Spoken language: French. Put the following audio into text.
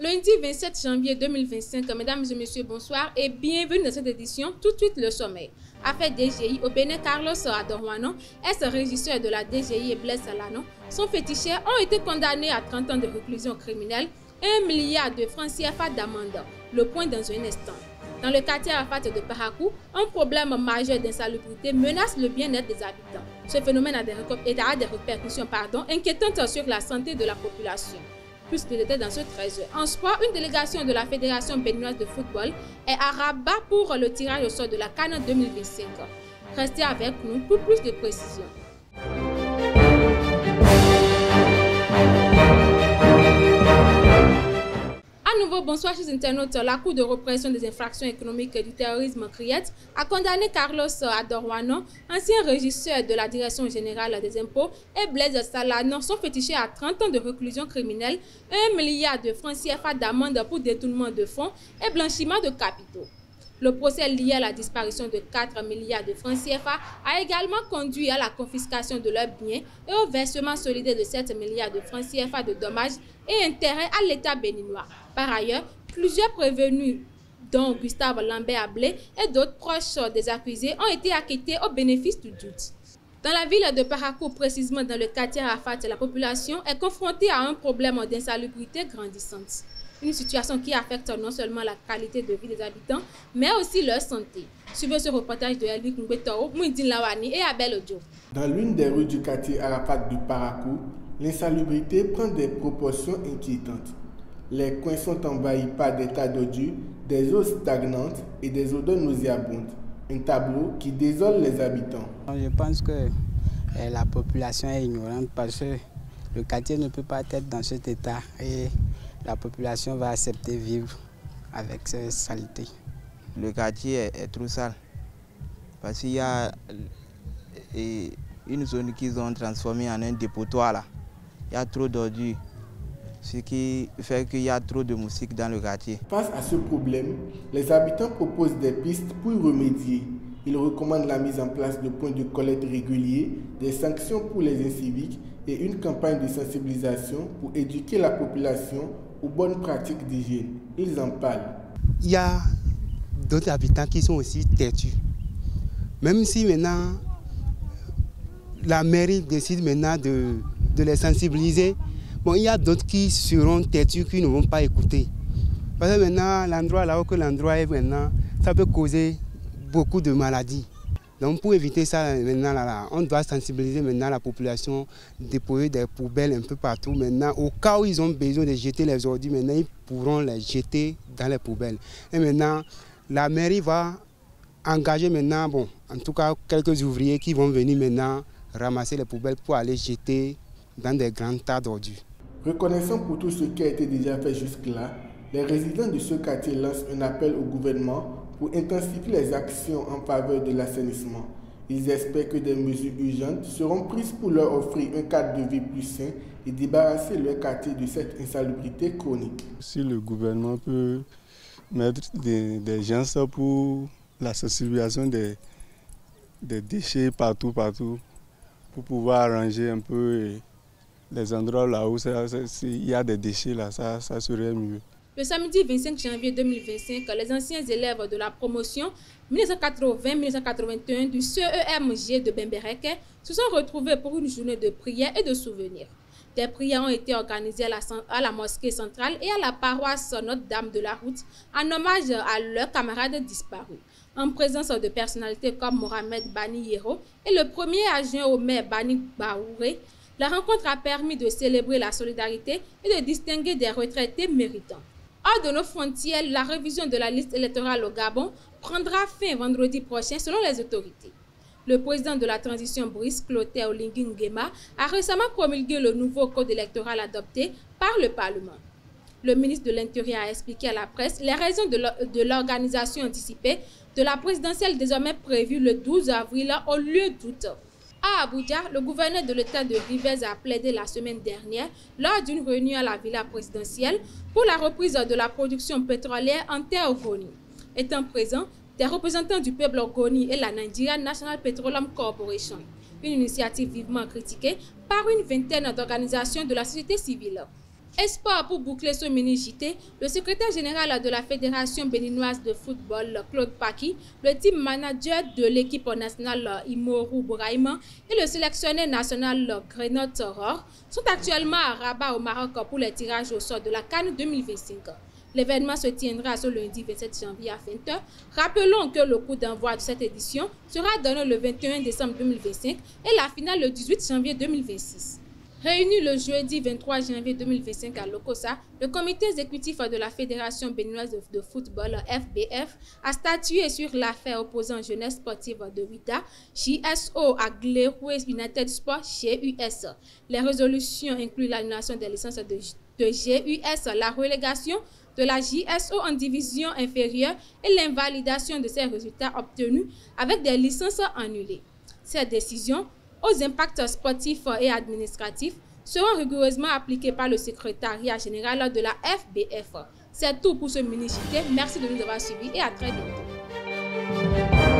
Lundi 27 janvier 2025, mesdames et messieurs, bonsoir et bienvenue dans cette édition. Tout de suite le sommet. Affaire DGI au Bénin, Carlos Adorwano, ex-régisseur de la DGI et Blaise Salano, son féticheur ont été condamnés à 30 ans de réclusion criminelle et 1 milliard de francs CFA d'amende. Le point dans un instant. Dans le quartier Arafat de Parakou, un problème majeur d'insalubrité menace le bien-être des habitants. Ce phénomène a des répercussions inquiétantes sur la santé de la population. Plus de détails dans ce 13. En sport, une délégation de la Fédération béninoise de football est à Rabat pour le tirage au sort de la CAN 2025. Restez avec nous pour plus de précisions. À nouveau, bonsoir chers internautes. La Cour de répression des infractions économiques et du terrorisme CRIET a condamné Carlos Adorwano, ancien régisseur de la Direction générale des impôts, et Blaise Salano, son fétiché à 30 ans de réclusion criminelle, 1 milliard de francs CFA d'amende pour détournement de fonds et blanchiment de capitaux. Le procès lié à la disparition de 4 milliards de francs CFA a également conduit à la confiscation de leurs biens et au versement solidaire de 7 milliards de francs CFA de dommages et intérêts à l'État béninois. Par ailleurs, plusieurs prévenus, dont Gustave Lambert-Ablé et d'autres proches des accusés, ont été acquittés au bénéfice du doute. Dans la ville de Parakou, précisément dans le quartier Arafat, la population est confrontée à un problème d'insalubrité grandissante. Une situation qui affecte non seulement la qualité de vie des habitants, mais aussi leur santé. Suivez ce reportage de Elvik Mbetoro, Mouidine Lawani et Abel Odio. Dans l'une des rues du quartier Arafat du Parakou, l'insalubrité prend des proportions inquiétantes. Les coins sont envahis par des tas d'ordures, des eaux stagnantes et des odeurs nauséabondes. Un tableau qui désole les habitants. Je pense que la population est ignorante parce que le quartier ne peut pas être dans cet état et la population va accepter vivre avec ces saletés. Le quartier est trop sale parce qu'il y a une zone qu'ils ont transformée en un dépotoir là. Il y a trop d'ordures, ce qui fait qu'il y a trop de moustiques dans le quartier. Face à ce problème, les habitants proposent des pistes pour y remédier. Ils recommandent la mise en place de points de collecte réguliers, des sanctions pour les inciviques et une campagne de sensibilisation pour éduquer la population aux bonnes pratiques d'hygiène. Ils en parlent. Il y a d'autres habitants qui sont aussi têtus. Même si maintenant la mairie décide maintenant de les sensibiliser, bon, il y a d'autres qui seront têtus, qui ne vont pas écouter. Parce que maintenant, l'endroit là où l'endroit est maintenant, ça peut causer beaucoup de maladies. Donc pour éviter ça, maintenant, on doit sensibiliser maintenant la population, déposer des poubelles un peu partout. Maintenant, au cas où ils ont besoin de jeter les ordures, maintenant ils pourront les jeter dans les poubelles. Et maintenant, la mairie va engager maintenant, bon, en tout cas quelques ouvriers qui vont venir maintenant ramasser les poubelles pour aller jeter dans des grands tas d'ordures. Reconnaissant pour tout ce qui a été déjà fait jusque-là, les résidents de ce quartier lancent un appel au gouvernement pour intensifier les actions en faveur de l'assainissement. Ils espèrent que des mesures urgentes seront prises pour leur offrir un cadre de vie plus sain et débarrasser leur quartier de cette insalubrité chronique. Si le gouvernement peut mettre des gens pour la sensibilisation des déchets partout, pour pouvoir arranger un peu les endroits là où il y a des déchets, là, ça serait mieux. Le samedi 25 janvier 2025, les anciens élèves de la promotion 1980-1981 du CEMG de Bembereke se sont retrouvés pour une journée de prière et de souvenirs. Des prières ont été organisées à la mosquée centrale et à la paroisse Notre-Dame de la Route en hommage à leurs camarades disparus. En présence de personnalités comme Mohamed Bani Yero et le premier adjoint au maire Bani Baouré, la rencontre a permis de célébrer la solidarité et de distinguer des retraités méritants. Hors de nos frontières, la révision de la liste électorale au Gabon prendra fin vendredi prochain selon les autorités. Le président de la transition Brice Clotaire Oligui Nguema a récemment promulgué le nouveau code électoral adopté par le Parlement. Le ministre de l'Intérieur a expliqué à la presse les raisons de l'organisation anticipée de la présidentielle désormais prévue le 12 avril au lieu d'août. À Abuja, le gouverneur de l'État de Rivers a plaidé la semaine dernière lors d'une réunion à la villa présidentielle pour la reprise de la production pétrolière en terre Ogoni. Étant présents, des représentants du peuple Ogoni et la Nigeria National Petroleum Corporation, une initiative vivement critiquée par une vingtaine d'organisations de la société civile. Espoir pour boucler ce mini-JT, le secrétaire général de la Fédération béninoise de football, Claude Paki, le team manager de l'équipe nationale Imoru Bouraïman et le sélectionneur national Grenot Ror sont actuellement à Rabat au Maroc pour les tirages au sort de la CAN 2025. L'événement se tiendra ce lundi 27 janvier à 20h. Rappelons que le coup d'envoi de cette édition sera donné le 21 décembre 2025 et la finale le 18 janvier 2026. Réuni le jeudi 23 janvier 2025 à Lokossa, le comité exécutif de la Fédération béninoise de football FBF a statué sur l'affaire opposant Jeunesse sportive de Ouidah, JSO à Gleroué United Sport GUS. Les résolutions incluent l'annulation des licences de GUS, la relégation de la JSO en division inférieure et l'invalidation de ces résultats obtenus avec des licences annulées. Cette décision, aux impacts sportifs et administratifs, seront rigoureusement appliqués par le secrétariat général de la FBF. C'est tout pour ce mini-JT. Merci de nous avoir suivis et à très bientôt.